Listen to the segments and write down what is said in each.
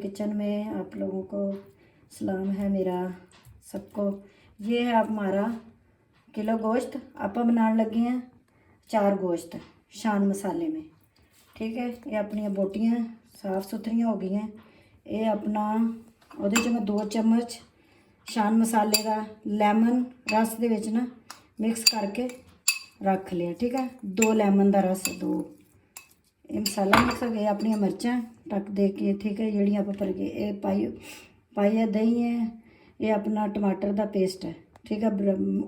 Kitchen में आप लोगों को सलाम है मेरा सबको। ये है आप हमारा किलो गोश्त। आप बनाने लगे हैं 4 गोश्त शान मसाले में। ठीक है, ये अपनी बोटियाँ साफ़ सुथरियाँ हो गई हैं। ये अपना ਉਹਦੇ 'ਚ मैं 2 चम्मच शान मसाले का लैमन रस दे विच ना मिक्स करके रख लिया। ठीक है, 2 लैमन का रस 2 ये मसाला मिक्स हो गया। अपनी मिर्चां टक दे के ठीक है जी आप भर के ये पाई है। दही है, ये अपना टमाटर का पेस्ट है। ठीक है,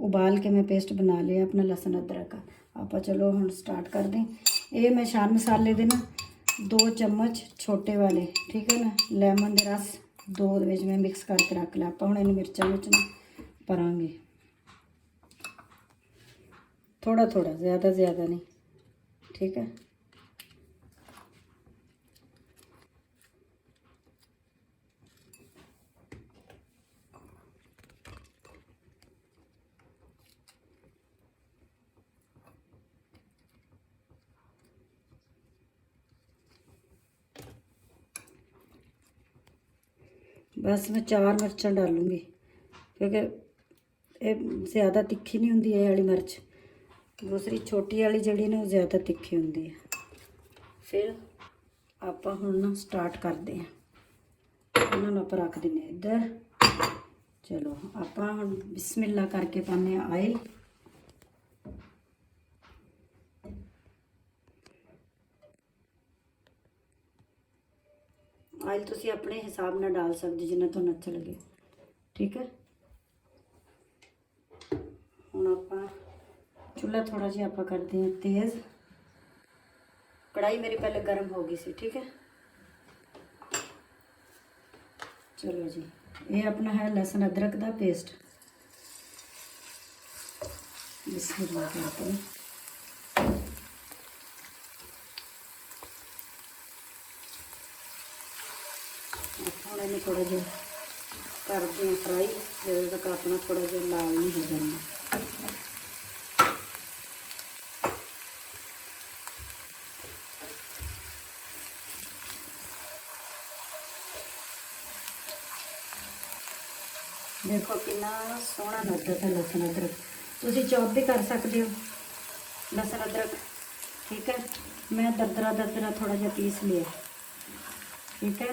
उबाल के मैं पेस्ट बना लिया अपना लहसुन अदरक का। आप चलो हम स्टार्ट कर दें। ये मैं शान मसाले दे ना 2 चम्मच छोटे वाले ठीक है ना लैमन के रस 2 मैं मिक्स करके रख लिया। आप हम इन मिर्चों में ना भरांगे थोड़ा थोड़ा, ज़्यादा नहीं। ठीक है, बस मैं 4 मिर्चां डालूँगी क्योंकि ये ज़्यादा तिखी नहीं होंगी ये वाली मिर्च। दूसरी छोटी वाली जड़ी ना ज़्यादा तिखी होंगी है। फिर आप हुण स्टार्ट करते हैं। इन्होंने आप रख देने इधर। चलो आप हुण बिस्मिल्ला करके पाने आयल। आयल तुसी अपने हिसाब नाल डाल सकते जिन्ना तो अच्छा लगे। ठीक है, हुण आप चूल्हा थोड़ा जिहा आप करते हैं तेज़। कढ़ाई मेरी पहले गर्म हो गई सी। ठीक है, चलो जी ये अपना है लहसुन अदरक का पेस्ट। बिस्मिल्लाह करके हम इन्हें थोड़ा जो करते हैं फ्राई जब तक अपना थोड़ा जो लाल नहीं हो जाना। देखो कितना सोहना लगता है लहसुन अदरक। तुसी चॉप भी कर सकते हो लहसुन अदरक। ठीक है, मैं दरदरा थोड़ा जिहा पीस लिया। ठीक है,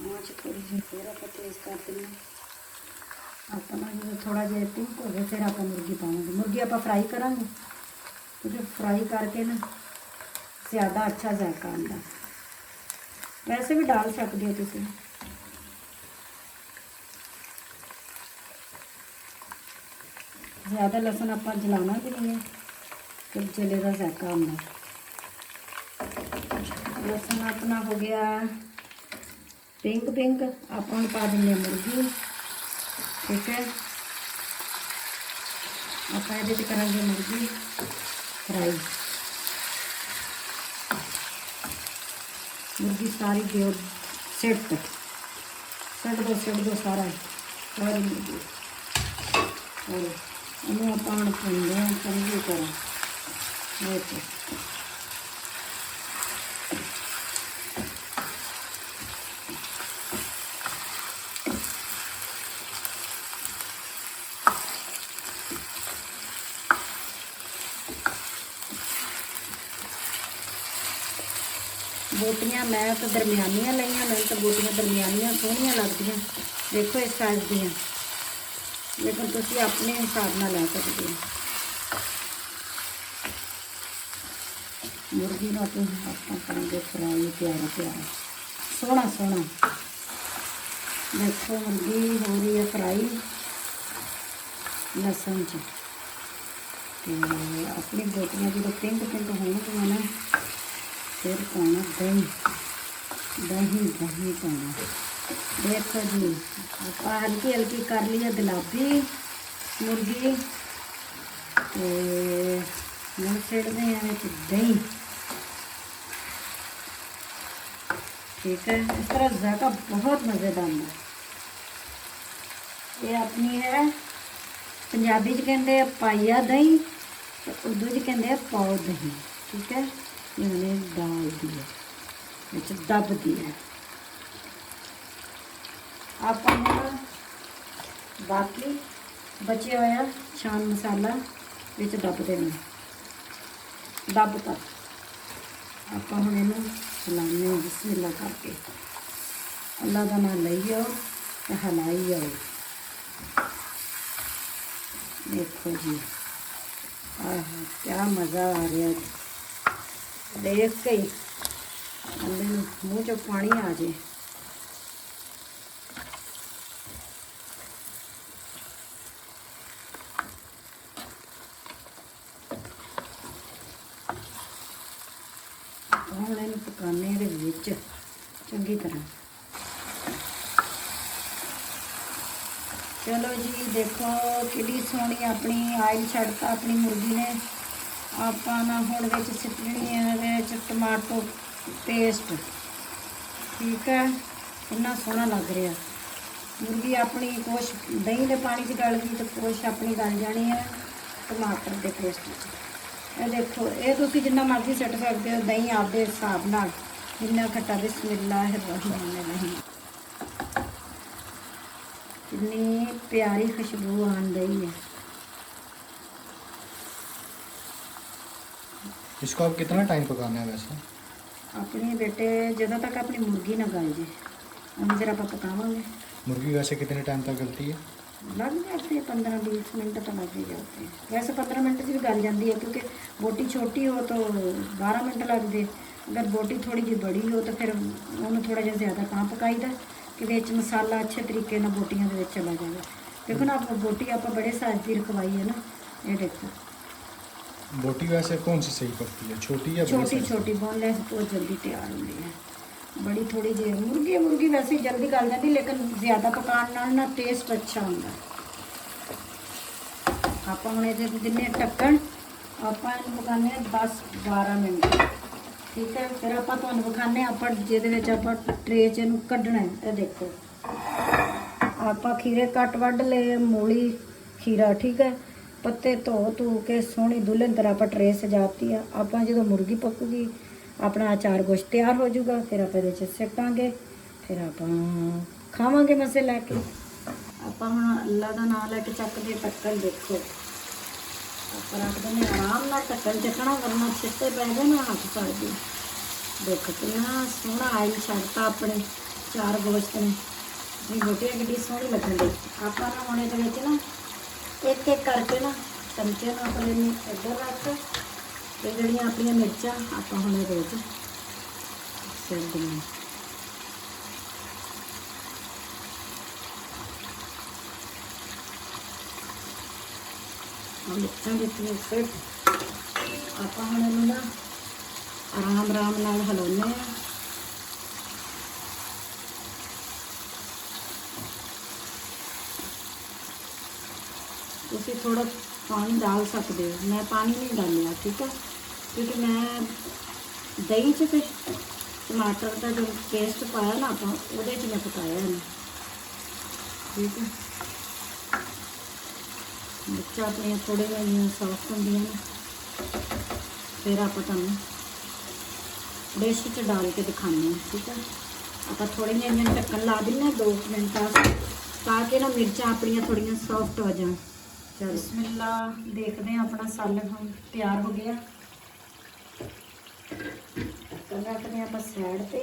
आँच थोड़ी जी फिर आप तेज़ कर देंगे। अपना जो थोड़ा जिहा पिंक हो गया फिर आप मुर्गी पाएंगे। मुर्गी आप फ्राई करांगे क्योंकि फ्राई करके ना ज़्यादा अच्छा जायका आता। वैसे भी डाल सकते हो तुम। ज़्यादा लहसुन आप जलाना भी नहीं है फिर जले का जायका आता। लहसुन अपना हो गया पिंक आप पा देंगे मुर्गी। ठीक है, आप ये करेंगे मुर्गी फ्राई। मुर्गी सारी दो सिट दो सारा सारी मुर्गी और इन्हें आप भुनते हैं चंगी तरह। बोटियाँ मैं तो दरमियानियाँ लिया। मैं तो बोटियाँ दरमियानियाँ सोहनियाँ लगदियाँ देखो इस साइज दियाँ, लेकिन तुसी अपने हिसाब नाल लै सकते हो। मुर्गी को आप करेंगे फ्राई प्यारा सोहना। देखो मुर्गी हो रही है फ्राई लहसुन च। अपनी बोटियाँ जो पिंक होंगे ना फिर पाना दही पाना। देखो जी आप हल्की कर लिया गुलाबी मुर्गी। तो हम छिड़ते हैं दही। ठीक है, इस तरह जायका बहुत मज़ेदार है। ये अपनी है पंजाबी च कहते हैं पाइया दही, उर्दू च कहते हैं पाओ दही। ठीक है, ये मैंने डाल दी है, विच दब दी है। आप बाकी बचे हुआ शान मसाला विच दब देना, दब तक आप हम इनू हिलाने बिस्मिल्लाह करके, अल्लाह का नाम लई जाओ तो हिलाई जाओ। देखो जी, आह क्या मज़ा आ रहा है, देख के ही मुँह चो पानी आ जाए। हम इन पकाने ये चंगी तरह। चलो जी देखो कितनी सोहनी अपनी आयल छड़ता अपनी मुर्गी ने। आप ना हुण विच सिटनी है टमाटो पेस्ट। ठीक है, इन्ना सोहना लग रहा मुर्गी अपनी, कुछ दही के पानी च गल गई तो कुछ अपनी गल जानी है टमाटर के पेस्ट। ये देखो ये तुसीं जिन्ना मर्जी सट सकते हो दही आपके हिसाब नाल, जिन्ना खट्टा। बिस्मिल्लाहिर्रहमानिर्रहीम, कितनी प्यारी खुशबू आन रही है। इसको आप कितना टाइम पकाना है वैसे? अपनी बेटे ਜਦੋਂ तक अपनी मुर्गी ना गल जाए उन्नी देर आप पकावांगे। मुर्गी वैसे कितने टाइम तक गलती है? लग जाते हैं 15-20 मिनट तो लग ही जाते हैं। वैसे 15 मिनट से भी गल जाती है, क्योंकि बोटी छोटी हो तो 12 मिनट लगते। अगर बोटी थोड़ी जी बड़ी हो तो फिर उन्होंने थोड़ा जिहा ज़्यादा कहाँ पकाईदा कि विच मसाला अच्छे तरीके ना बोटियां दे विच चला जाए। देखो ना आप बोटी आप बड़े साइज की रखवाई है ना, ये देखो। बोटी वैसे कौन सी सही पकती है, छोटी या बड़ी छोटी size? छोटी बोनलेस बहुत जल्दी तैयार होती है। बड़ी थोड़ी जी मुर्गी वैसे ही जल्दी गल जाती, लेकिन ज़्यादा पकाने नाल ना टेस्ट अच्छा होता है। आप हम ये दिने ढक्कन, आप पकाने 10-12 मिनट। ठीक है, फिर आप विखाने आप ट्रे च इनू कढ़ना है। ये देखो आप खीरे कट वढ़ ले, मूली खीरा। ठीक है, पत्ते धो के सोहनी दुल्हन तरह आप ट्रे सजाती है। आप जो मुर्गी पकूगी अपना अचार गोश्त तैयार हो जाऊगा, फिर आप सिटांगे, फिर आप खावांगे मजे लैके। आप हम अल्लाह का नाम लैके चकते ढक्कन। देखो आप रख दें आराम ना, ढक्कन चकना वरना छिट्टे पै गए ना हाथ सड़ गए। देखो कितना सोहना आयल छड़ता अपने चार गोश्त ने, अपनी रोटियां कि सोहनी लगन दी। आप हम ये ना एक एक करके ना चमचे में अपने इधर रख के जड़ियाँ अपन मिर्चा आप हम रोज सिर दें। मिर्चा दित्तियां फिर आप हम ना आराम नाल हिलाने। तुसी थोड़ा पानी डाल सकते हो, मैं पानी नहीं डालिया। ठीक है, क्योंकि मैं दही च फिर टमाटर का जो पेस्ट पाया ना आप वो मैं पकाया है। ठीक है, मिर्चा अपनी थोड़ी जी सॉफ्ट होंगे ना, फिर आप डिश च डाल के दिखाने। ठीक है, आप थोड़ी जी ढक्कन ला दें 2 मिनट ताकि ना मिर्चा अपन थोड़िया सॉफ्ट हो जाए। चलो बिस्मिल्लाह, देखते हैं अपना सालन हम तैयार हो गया। ढक्कन रखते हैं आप साइड पे।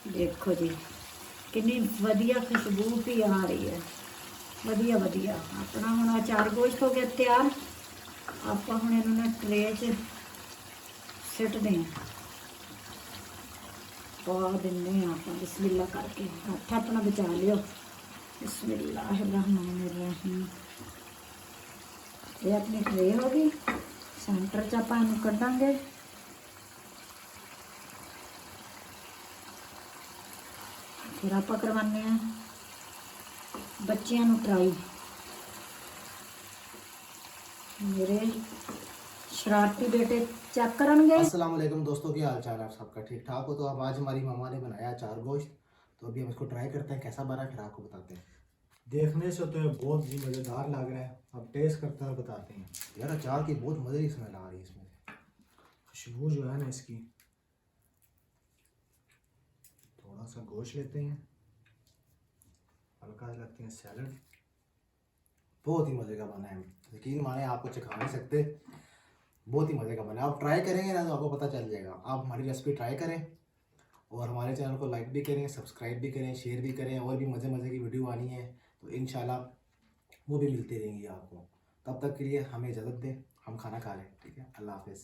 देखो जी कितनी वधिया खुशबू भी आ रही है, वधिया वधिया। अपना हम अचार गोश्त हो गया तैयार। आप हम इन्होंने ट्रे च सिटते हैं, पा दें आप बिस्मिल्लाह करके। हथ अपना बचा लियो, बिस्मिल्लाहिर्रहमानिर्रहीम। ये अपनी ट्रे हो गई, सेंटर च आप कढ़ांगे। फिर आप करवाने बच्चों को ट्राई। मेरे शरारती बेटे चेक करेंगे। अस्सलाम वालेकुम दोस्तों, क्या हाल चाल है आप सबका? ठीक ठाक हो? तो अब आज हमारी मम्मा ने बनाया अचार गोश्त, तो अभी हम इसको ट्राई करते हैं कैसा बना, फिर आपको बताते हैं। देखने से तो ये बहुत ही मज़ेदार लग रहा है। अब टेस्ट करते हैं और बताते हैं। यार अचार की बहुत मज़े की स्मेल आ रही है इसमें से। खुशबू जो है ना इसकी। थोड़ा सा गोश्त लेते हैं, हल्का सा लगते हैं सैलड। बहुत ही मज़े का बना है, यकीन माने आपको चखा नहीं सकते। बहुत ही मज़े का बना है। आप ट्राई करेंगे ना तो आपको पता चल जाएगा। आप हमारी रेसिपी ट्राई करें और हमारे चैनल को लाइक भी करें, सब्सक्राइब भी करें, शेयर भी करें। और भी मज़े मज़े की वीडियो आनी है तो इंशाल्लाह वो भी मिलती रहेंगी आपको। तब तक के लिए हमें इजाज़त दें, हम खाना खा रहे हैं। ठीक है, अल्लाह हाफिज़।